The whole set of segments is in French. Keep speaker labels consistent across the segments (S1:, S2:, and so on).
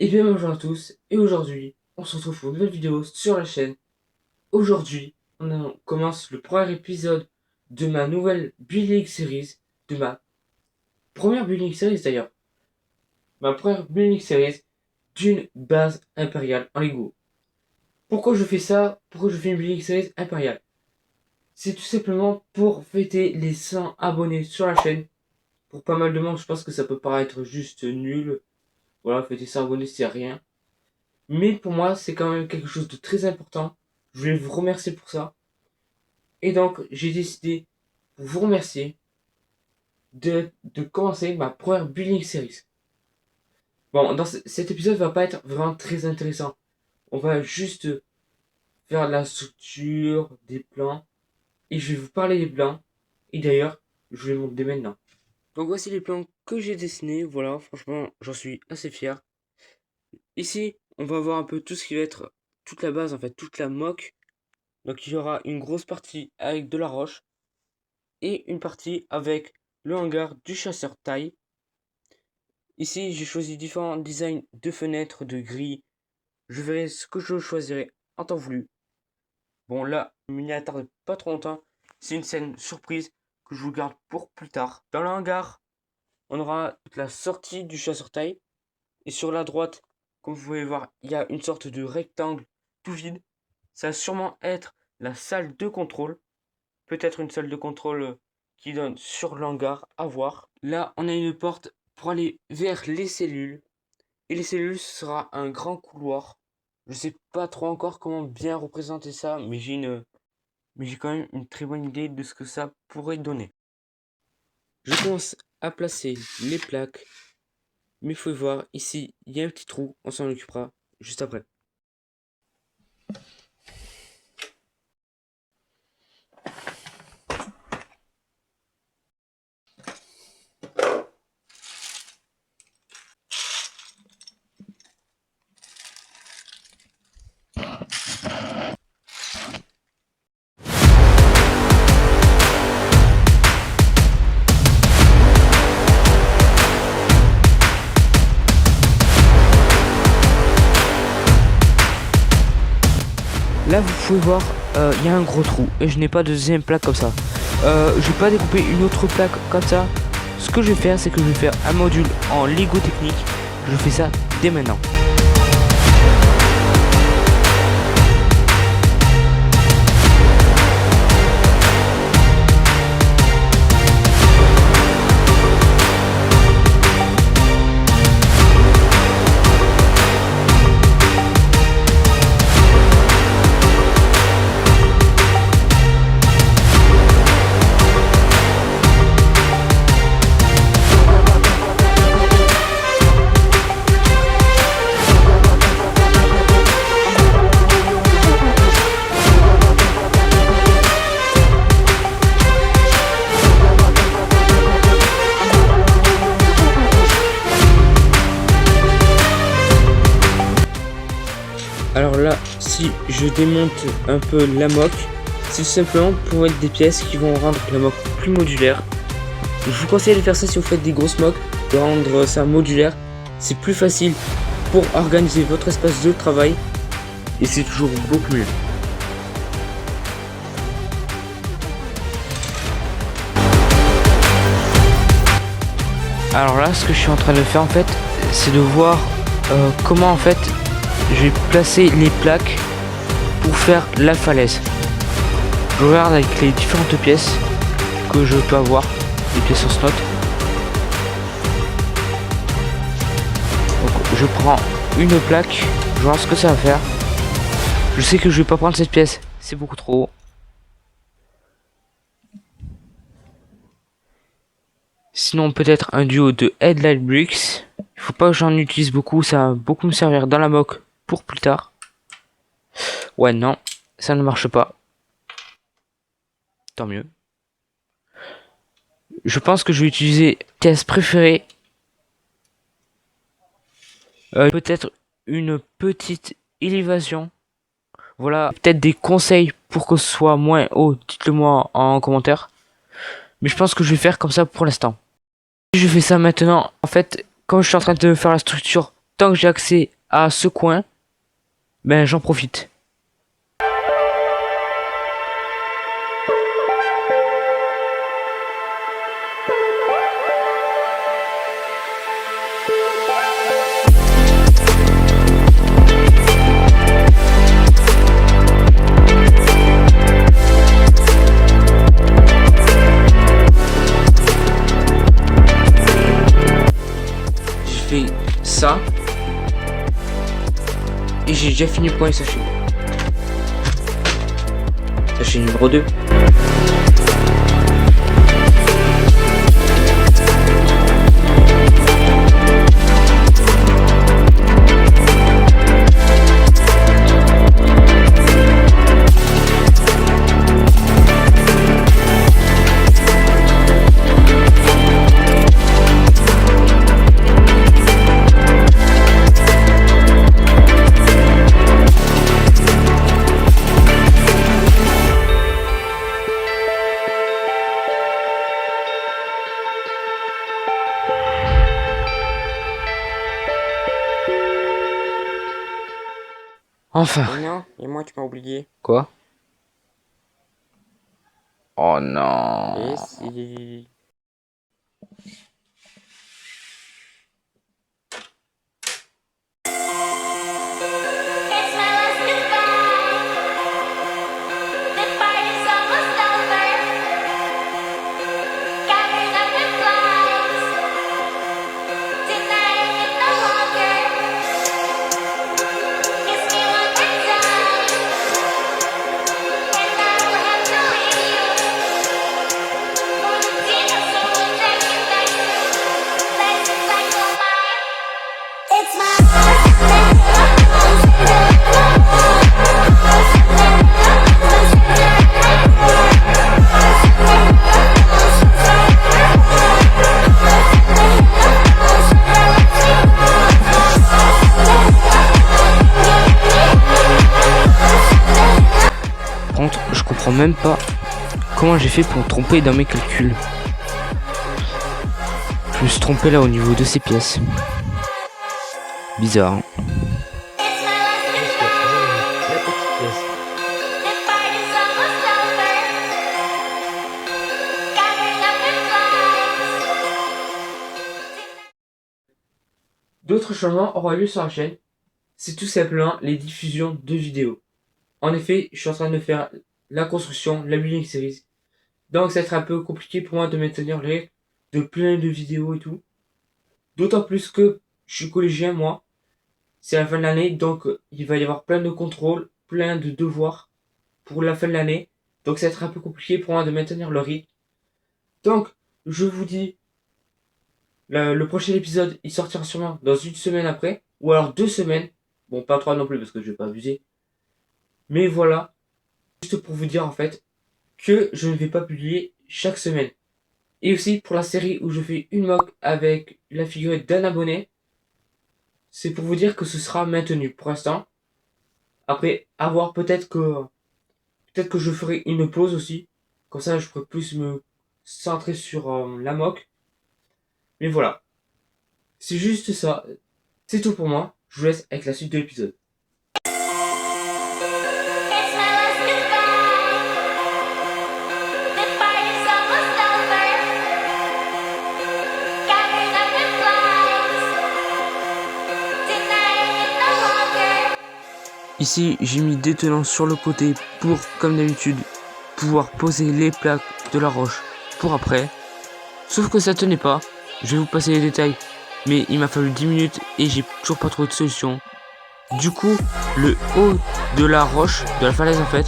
S1: Et bien bonjour à tous, et aujourd'hui, on se retrouve pour une nouvelle vidéo sur la chaîne. Aujourd'hui, commence le premier épisode de ma nouvelle Building Series, de ma première Building Series d'ailleurs. Ma première Building Series d'une base impériale en Lego. Pourquoi je fais ça? Pourquoi je fais une Building Series impériale? C'est tout simplement pour fêter les 100 abonnés sur la chaîne. Pour pas mal de monde, je pense que ça peut paraître juste nul. Voilà, fêter 100 abonnés, c'est rien. Mais pour moi, c'est quand même quelque chose de très important. Je voulais vous remercier pour ça. Et donc, j'ai décidé, pour vous remercier, de commencer ma première Building Series. Bon, cet épisode va pas être vraiment très intéressant. On va juste faire de la structure, des plans. Et je vais vous parler des plans. Et d'ailleurs, je vous les montre dès maintenant. Donc voici les plans que j'ai dessinés. Voilà, franchement, j'en suis assez fier. Ici, on va voir un peu tout ce qui va être toute la base, en fait, toute la moque. Donc il y aura une grosse partie avec de la roche et une partie avec le hangar du chasseur taille. Ici j'ai choisi différents designs de fenêtres, de grilles. Je verrai ce que je choisirai en temps voulu. Bon là, je m'y attarde pas trop longtemps. C'est une scène surprise que je vous garde pour plus tard. Dans le hangar, on aura la sortie du chasseur taille. Et sur la droite, comme vous pouvez voir, il y a une sorte de rectangle tout vide. Ça va sûrement être la salle de contrôle. Peut-être une salle de contrôle qui donne sur l'hangar, à voir. Là, on a une porte pour aller vers les cellules. Et les cellules, ce sera un grand couloir. Je sais pas trop encore comment bien représenter ça, mais j'ai quand même une très bonne idée de ce que ça pourrait donner. Je commence à placer les plaques. Mais il faut voir, ici, il y a un petit trou. On s'en occupera juste après. Là, vous pouvez voir, il y a un gros trou et je n'ai pas de deuxième plaque comme ça. Je vais pas découper une autre plaque comme ça. Ce que je vais faire, c'est que je vais faire un module en Lego technique. Je fais ça dès maintenant. Alors là, si je démonte un peu la moque, c'est tout simplement pour mettre des pièces qui vont rendre la moque plus modulaire. Je vous conseille de faire ça si vous faites des grosses moques, de rendre ça modulaire. C'est plus facile pour organiser votre espace de travail et c'est toujours beaucoup mieux. Alors là, ce que je suis en train de faire en fait, c'est de voir comment en fait je vais placer les plaques pour faire la falaise. Je regarde avec les différentes pièces que je peux avoir, les pièces en slot. Donc je prends une plaque, je vois ce que ça va faire. Je sais que je vais pas prendre cette pièce, c'est beaucoup trop haut. Sinon peut-être un duo de Headlight Bricks. Il faut pas que j'en utilise beaucoup, ça va beaucoup me servir dans la moque pour plus tard. Ouais non, ça ne marche pas. Tant mieux. Je pense que je vais utiliser pièce préférée. Peut-être une petite élévation. Voilà, peut-être des conseils pour que ce soit moins haut. Dites-le moi en commentaire. Mais je pense que je vais faire comme ça pour l'instant. Je fais ça maintenant. En fait, quand je suis en train de faire la structure, tant que j'ai accès à ce coin, ben j'en profite. J'ai fait ça. Et j'ai déjà fini le premier sachet. Sachet numéro 2. Enfin.
S2: Mais non, et moi tu m'as oublié.
S1: Quoi? Oh non.
S2: Et si...
S1: Par contre, je comprends même pas comment j'ai fait pour me tromper dans mes calculs. Je me suis trompé là au niveau de ces pièces. Bizarre. Hein.
S2: La petite pièce.
S1: D'autres changements auront lieu sur la chaîne. C'est tout simplement les diffusions de vidéos. En effet, je suis en train de faire la construction, la building series. Donc ça va être un peu compliqué pour moi de maintenir le rythme de plein de vidéos et tout. D'autant plus que je suis collégien moi. C'est la fin de l'année, donc il va y avoir plein de contrôles, plein de devoirs pour la fin de l'année. Donc ça va être un peu compliqué pour moi de maintenir le rythme. Donc, je vous dis, le prochain épisode, il sortira sûrement dans une semaine après, ou alors 2 semaines. Bon, pas 3 non plus parce que je vais pas abuser. Mais voilà, juste pour vous dire en fait que je ne vais pas publier chaque semaine. Et aussi pour la série où je fais une mock avec la figurine d'un abonné, c'est pour vous dire que ce sera maintenu pour l'instant. Après, à voir, peut-être que je ferai une pause aussi. Comme ça, je pourrais plus me centrer sur la mock. Mais voilà, c'est juste ça. C'est tout pour moi. Je vous laisse avec la suite de l'épisode. Ici, j'ai mis des tenants sur le côté pour, comme d'habitude, pouvoir poser les plaques de la roche pour après. Sauf que ça tenait pas. Je vais vous passer les détails. Mais il m'a fallu 10 minutes et j'ai toujours pas trouvé de solution. Du coup, le haut de la roche, de la falaise en fait,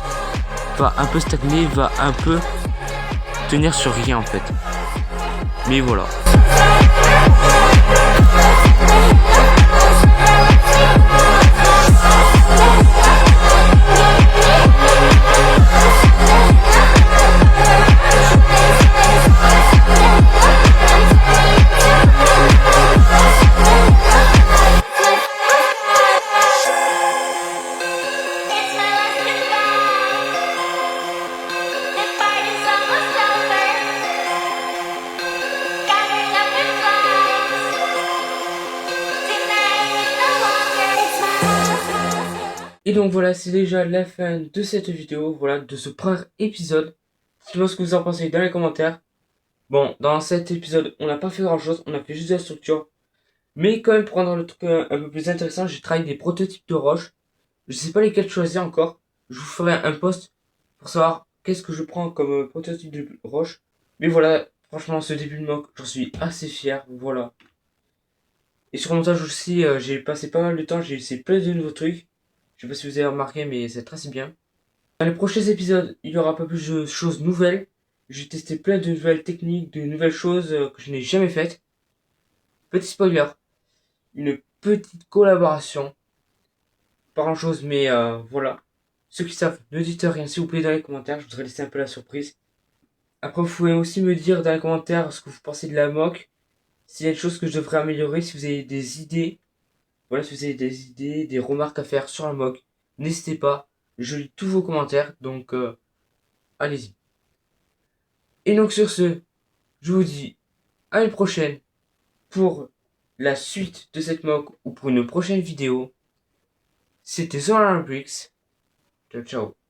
S1: va un peu stagner, va un peu tenir sur rien en fait. Mais voilà. Et donc voilà, c'est déjà la fin de cette vidéo, voilà, de ce premier épisode. Dites-moi ce que vous en pensez dans les commentaires. Bon, dans cet épisode, on n'a pas fait grand chose, on a fait juste de la structure. Mais quand même, pour rendre le truc un peu plus intéressant, j'ai travaillé des prototypes de roches. Je sais pas lesquels choisir encore. Je vous ferai un post pour savoir qu'est-ce que je prends comme prototype de roche. Mais voilà, franchement, ce début de mock, j'en suis assez fier, voilà. Et sur le montage aussi, j'ai passé pas mal de temps, j'ai essayé plein de nouveaux trucs. Je sais pas si vous avez remarqué, mais c'est très bien. Dans les prochains épisodes, il y aura un peu plus de choses nouvelles. Je vais tester plein de nouvelles techniques, de nouvelles choses que je n'ai jamais faites. Petit spoiler, une petite collaboration. Pas grand chose, mais voilà. Ceux qui savent, ne dites rien s'il vous plaît dans les commentaires, je voudrais laisser un peu la surprise. Après, vous pouvez aussi me dire dans les commentaires ce que vous pensez de la mock, s'il y a des choses que je devrais améliorer, si vous avez des idées. Voilà, si vous avez des idées, des remarques à faire sur la mock, n'hésitez pas. Je lis tous vos commentaires, donc allez-y. Et donc sur ce, je vous dis à une prochaine pour la suite de cette mock ou pour une prochaine vidéo. C'était Solar Bricks. Ciao ciao.